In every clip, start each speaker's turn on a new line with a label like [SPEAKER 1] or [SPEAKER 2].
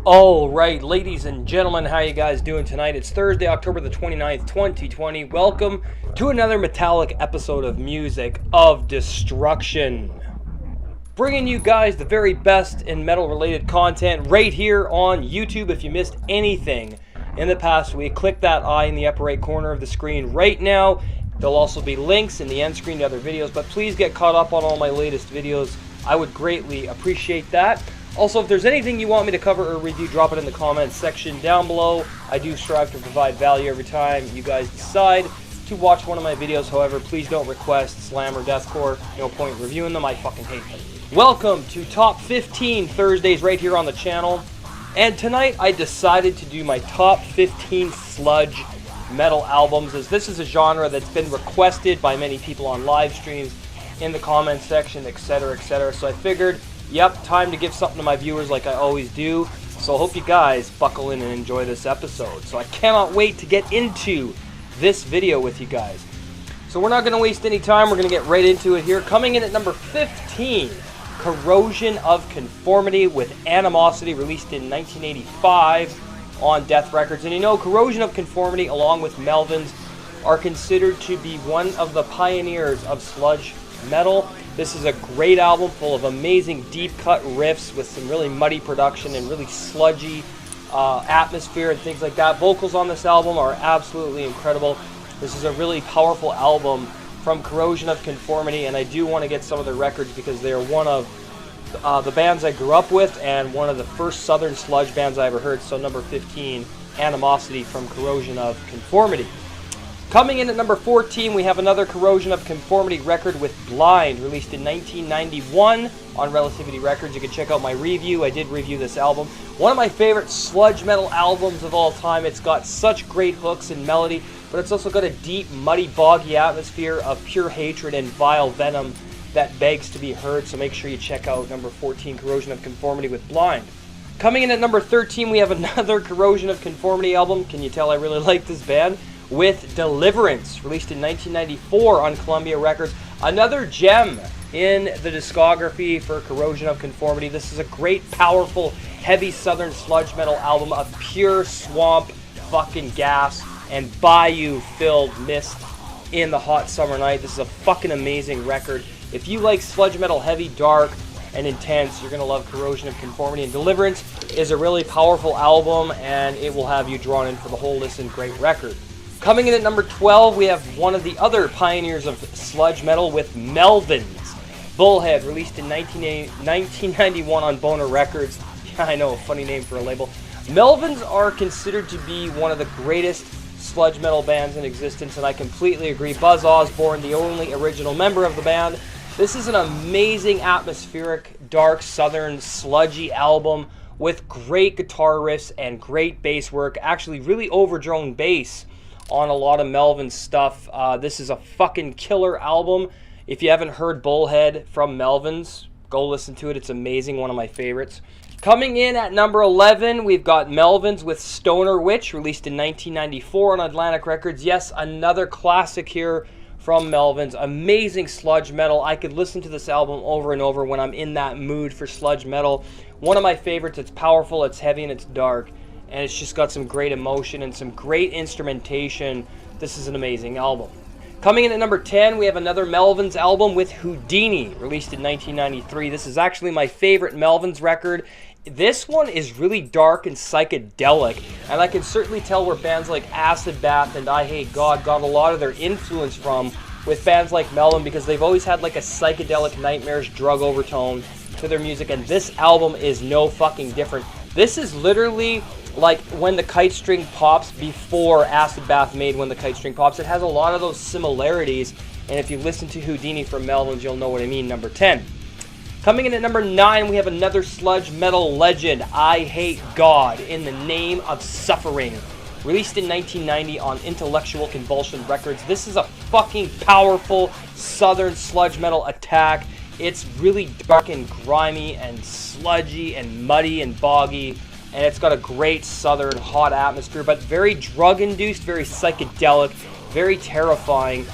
[SPEAKER 1] All right, ladies and gentlemen, how you guys doing tonight? It's Thursday, October the 29th, 2020. Welcome to another metallic episode of Music of Destruction. Bringing you guys the very best in metal-related content right here on YouTube. If you missed anything in the past week, click that eye in the upper right corner of the screen right now. There'll also be links in the end screen to other videos, but please get caught up on all my latest videos. I would greatly appreciate that. Also, if there's anything you want me to cover or review, drop it in the comments section down below. I do strive to provide value every time you guys decide to watch one of my videos. However, please don't request slam or deathcore. No point reviewing them. I fucking hate them. Welcome to Top 15 Thursdays right here on the channel. And tonight I decided to do my top 15 sludge metal albums, as this is a genre that's been requested by many people on live streams, in the comments section, etc., etc. So I figured, yep, time to give something to my viewers like I always do. So I hope you guys buckle in and enjoy this episode. So I cannot wait to get into this video with you guys. So we're not going to waste any time. We're going to get right into it here. Coming in at number 15, Corrosion of Conformity-Animosity, released in 1985 on Death Records. And you know, Corrosion of Conformity, along with Melvins, are considered to be one of the pioneers of sludge metal. This is a great album full of amazing deep cut riffs with some really muddy production and really sludgy atmosphere and things like that. Vocals on this album are absolutely incredible. This is a really powerful album from Corrosion of Conformity, and I do want to get some of their records because they are one of the bands I grew up with and one of the first southern sludge bands I ever heard. So number 15, Animosity from Corrosion of Conformity. Coming in at number 14, we have another Corrosion of Conformity record with Blind, released in 1991 on Relativity Records. You can check out my review. I did review this album. One of my favorite sludge metal albums of all time. It's got such great hooks and melody, but it's also got a deep, muddy, boggy atmosphere of pure hatred and vile venom that begs to be heard. So make sure you check out number 14, Corrosion of Conformity with Blind. Coming in at number 13, we have another Corrosion of Conformity album. Can you tell I really like this band? With Deliverance, released in 1994 on Columbia Records. Another gem in the discography for Corrosion of Conformity. This is a great, powerful, heavy southern sludge metal album of pure swamp fucking gas and bayou-filled mist in the hot summer night. This is a fucking amazing record. If you like sludge metal, heavy, dark, and intense, you're going to love Corrosion of Conformity. And Deliverance is a really powerful album, and it will have you drawn in for the whole listen. Great record. Coming in at number 12, we have one of the other pioneers of sludge metal with Melvins Bullhead, released in 1991 on Boner Records. Yeah, I know, a funny name for a label. Melvins are considered to be one of the greatest sludge metal bands in existence, and I completely agree. Buzz Osborne, the only original member of the band. This is an amazing, atmospheric, dark, southern, sludgy album with great guitar riffs and great bass work. Actually, really overdrone bass on a lot of Melvins stuff. This is a fucking killer album. If you haven't heard Bullhead from Melvins, go listen to it. It's amazing, one of my favorites. Coming in at number 11, we've got Melvins with Stoner Witch, released in 1994 on Atlantic Records. Yes, another classic here from Melvins. Amazing sludge metal. I could listen to this album over and over when I'm in that mood for sludge metal. One of my favorites. It's powerful, it's heavy, and it's dark. And it's just got some great emotion and some great instrumentation. This is an amazing album. Coming in at number 10, we have another Melvins album with Houdini, released in 1993. This is actually my favorite Melvins record. This one is really dark and psychedelic, and I can certainly tell where bands like Acid Bath and Eyehategod got a lot of their influence from with bands like Melvin, because they've always had like a psychedelic, nightmarish drug overtone to their music, and this album is no fucking different. This is literally like When the Kite String Pops before Acid Bath made When the Kite String Pops. It has a lot of those similarities, and if you listen to Houdini from Melvins, you'll know what I mean. Number 10. Coming in at number 9, we have another sludge metal legend, Eyehategod, in the Name of Suffering, released in 1990 on Intellectual Convulsion Records. This is a fucking powerful southern sludge metal attack. It's really dark and grimy and sludgy and muddy and boggy, and it's got a great southern hot atmosphere, but very drug-induced, very psychedelic, very terrifying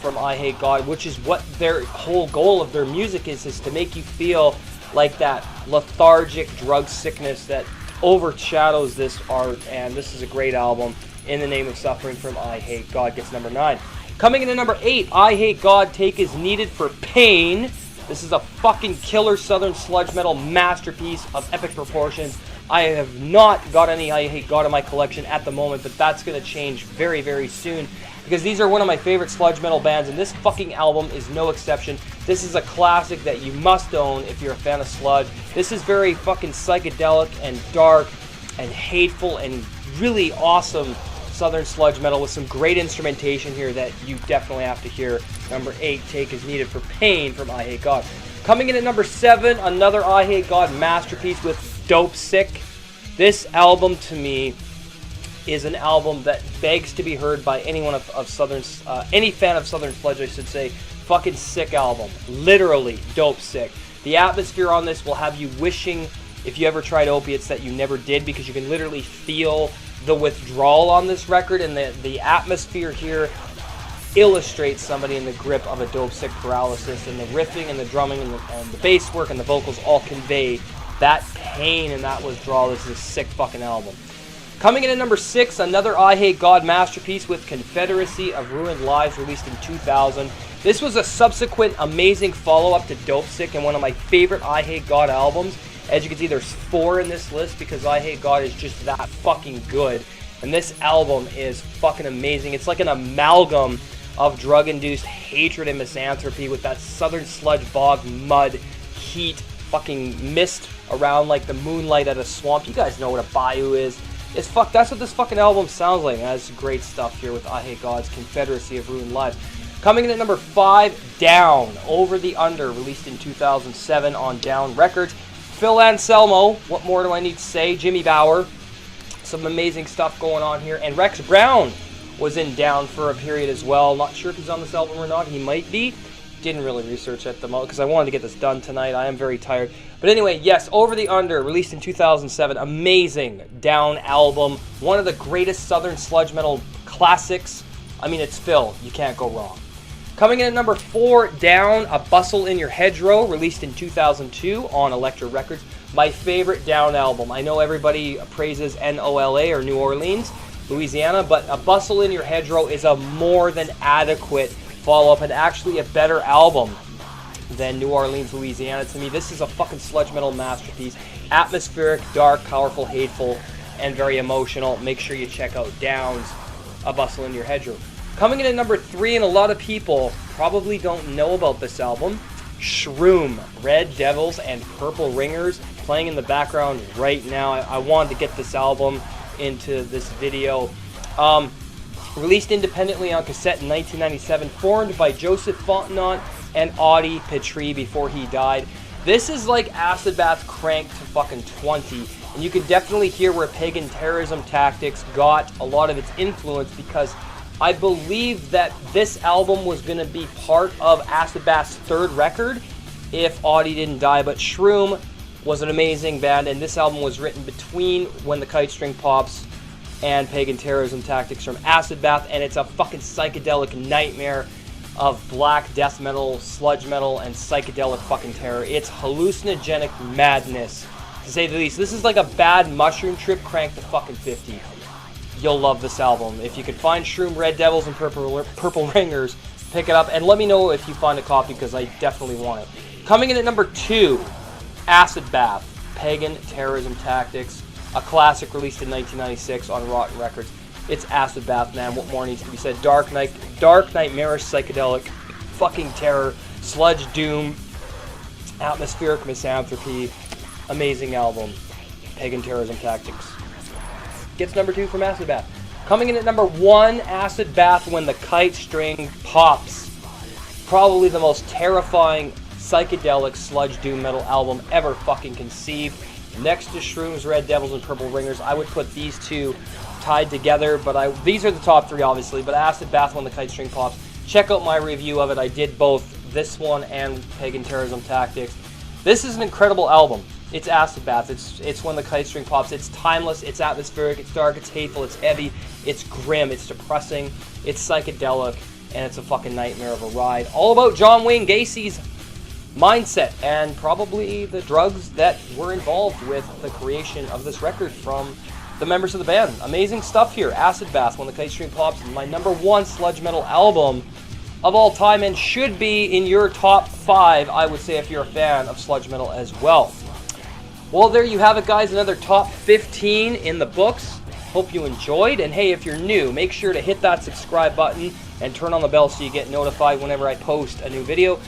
[SPEAKER 1] from Eyehategod, which is what their whole goal of their music is to make you feel like that lethargic drug sickness that overshadows this art, and this is a great album. In the Name of Suffering from Eyehategod gets number 9. Coming in at number 8, Eyehategod-Take is Needed for Pain. This is a fucking killer southern sludge metal masterpiece of epic proportions. I have not got any Eyehategod in my collection at the moment, but that's going to change very, very soon, because these are one of my favorite sludge metal bands, and this fucking album is no exception. This is a classic that you must own if you're a fan of sludge. This is very fucking psychedelic and dark and hateful and really awesome southern sludge metal with some great instrumentation here that you definitely have to hear. Number 8, Take is Needed for Pain from Eyehategod. Coming in at number 7, another Eyehategod masterpiece with Dope Sick. This album to me is an album that begs to be heard by anyone of southern, any fan of southern sludge, I should say. Fucking sick album, literally dope sick. The atmosphere on this will have you wishing, if you ever tried opiates, that you never did, because you can literally feel the withdrawal on this record, and the atmosphere here illustrates somebody in the grip of a dope sick paralysis, and the riffing and the drumming and the bass work and the vocals all convey that pain and that withdrawal. This is a sick fucking album. Coming in at number 6, another Eyehategod masterpiece with Confederacy of Ruined Lives, released in 2000. This was a subsequent amazing follow-up to Dope Sick and one of my favorite Eyehategod albums. As you can see, there's 4 in this list because Eyehategod is just that fucking good. And this album is fucking amazing. It's like an amalgam of drug-induced hatred and misanthropy with that southern sludge, bog, mud, heat, fucking mist around like the moonlight at a swamp. You guys know what a bayou is. That's what this fucking album sounds like. That's great stuff here with Eyehategod Confederacy of Ruined Lives. Coming in at number 5, Down, Over the Under, released in 2007 on Down Records. Phil Anselmo, what more do I need to say? Jimmy Bower, some amazing stuff going on here. And Rex Brown was in Down for a period as well. Not sure if he's on this album or not. He might be. Didn't really research at the moment because I wanted to get this done tonight. I am very tired. But anyway, yes, Over the Under, released in 2007. Amazing Down album. One of the greatest southern sludge metal classics. I mean, it's Phil. You can't go wrong. Coming in at number 4, Down, A Bustle in Your Hedgerow, released in 2002 on Elektra Records. My favorite Down album. I know everybody praises NOLA or New Orleans, Louisiana, but A Bustle in Your Hedgerow is a more than adequate follow-up and actually a better album than New Orleans, Louisiana. To me, this is a fucking sludge metal masterpiece. Atmospheric, dark, powerful, hateful, and very emotional. Make sure you check out Down's A Bustle in Your Hedgerow. Coming in at number 3, and a lot of people probably don't know about this album, Shroom, Red Devils and Purple Ringers, playing in the background right now. I wanted to get this album into this video. Released independently on cassette in 1997, formed by Joseph Fontenot and Audie Petrie before he died. This is like Acid Bath cranked to fucking 20, and you can definitely hear where Pagan Terrorism Tactics got a lot of its influence, because I believe that this album was going to be part of Acid Bath's 3rd record if Audie didn't die. But Shroom was an amazing band, and this album was written between When the Kite String Pops and Pagan Terrorism Tactics from Acid Bath, and it's a fucking psychedelic nightmare of black death metal, sludge metal, and psychedelic fucking terror. It's hallucinogenic madness, to say the least. This is like a bad mushroom trip cranked to fucking 50. You'll love this album. If you can find Shroom, Red Devils, and Purple Ringers, pick it up, and let me know if you find a copy, because I definitely want it. Coming in at number 2, Acid Bath, Pagan Terrorism Tactics, a classic released in 1996 on Rotten Records. It's Acid Bath, man. What more needs to be said? Dark nightmarish, psychedelic, fucking terror, sludge doom, atmospheric misanthropy. Amazing album. Pagan Terrorism Tactics gets number 2 from Acid Bath. Coming in at number 1, Acid Bath, When the Kite String Pops. Probably the most terrifying psychedelic sludge doom metal album ever fucking conceived. Next to Shroom's, Red Devils, and Purple Ringers, I would put these two tied together, but these are the top 3 obviously, but Acid Bath, When the Kite String Pops. Check out my review of it. I did both this one and Pagan Terrorism Tactics. This is an incredible album. It's Acid Bath. It's When the Kite String Pops. It's timeless. It's atmospheric. It's dark. It's hateful. It's heavy. It's grim. It's depressing. It's psychedelic. And it's a fucking nightmare of a ride. All about John Wayne Gacy's mindset and probably the drugs that were involved with the creation of this record from the members of the band. Amazing stuff here. Acid Bath, When the Kite Stream Pops, my #1 sludge metal album of all time, and should be in your top 5, I would say, if you're a fan of sludge metal as well. Well, there you have it, guys. Another top 15 in the books. Hope you enjoyed. And hey, if you're new, make sure to hit that subscribe button and turn on the bell so you get notified whenever I post a new video.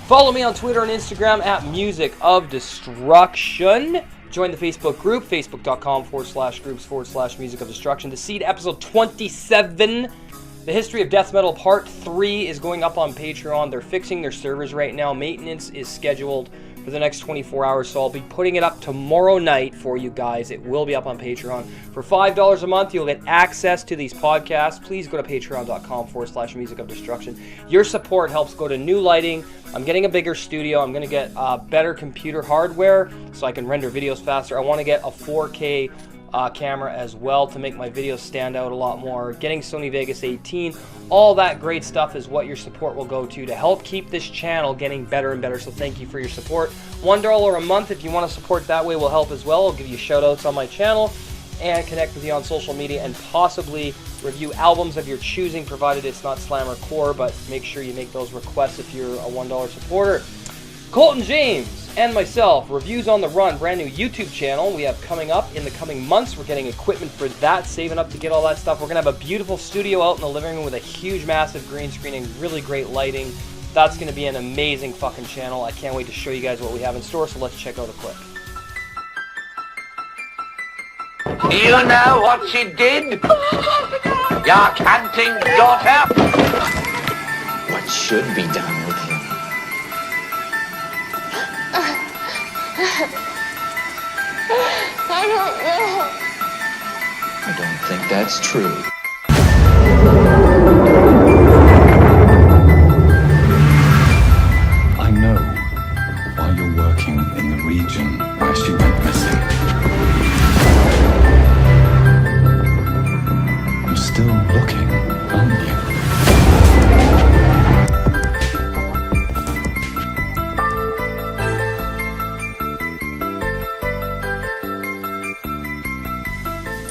[SPEAKER 1] Follow me on Twitter and Instagram at Music of Destruction. Join the Facebook group, facebook.com/groups/Music of Destruction. The Seed episode 27. The History of Death Metal Part 3 is going up on Patreon. They're fixing their servers right now. Maintenance is scheduled for the next 24 hours, so I'll be putting it up tomorrow night for you guys. It will be up on Patreon. For $5 a month, you'll get access to these podcasts. Please go to patreon.com/Music of Destruction. Your support helps go to new lighting. I'm getting a bigger studio. I'm going to get better computer hardware so I can render videos faster. I want to get a 4K camera as well to make my videos stand out a lot more. Getting Sony Vegas 18, all that great stuff is what your support will go to help keep this channel getting better and better. So thank you for your support. $1 a month if you want to support that way will help as well. I'll give you shout outs on my channel and connect with you on social media and possibly review albums of your choosing, provided it's not slam or core, but make sure you make those requests if you're a $1 supporter. Colton James and myself, Reviews on the Run, brand new YouTube channel we have coming up in the coming months. We're getting equipment for that, saving up to get all that stuff. We're going to have a beautiful studio out in the living room with a huge, massive green screen and really great lighting. That's going to be an amazing fucking channel. I can't wait to show you guys what we have in store, so let's check out a clip.
[SPEAKER 2] You know what she did? Your canting daughter?
[SPEAKER 3] What should be done with him?
[SPEAKER 4] I don't know.
[SPEAKER 3] I don't think that's true.
[SPEAKER 5] I know while you're working in the region where she went missing, you're still looking, aren't you?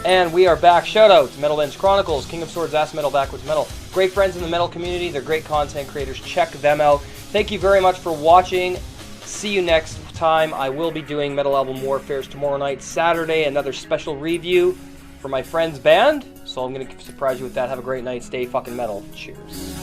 [SPEAKER 1] And we are back. Shoutouts, Metalbands Chronicles, King of Swords, Ass Metal, Backwards Metal. Great friends in the metal community. They're great content creators. Check them out. Thank you very much for watching. See you next time. I will be doing Metal Album Warfares tomorrow night, Saturday. Another special review for my friend's band. So I'm going to surprise you with that. Have a great night. Stay fucking metal. Cheers.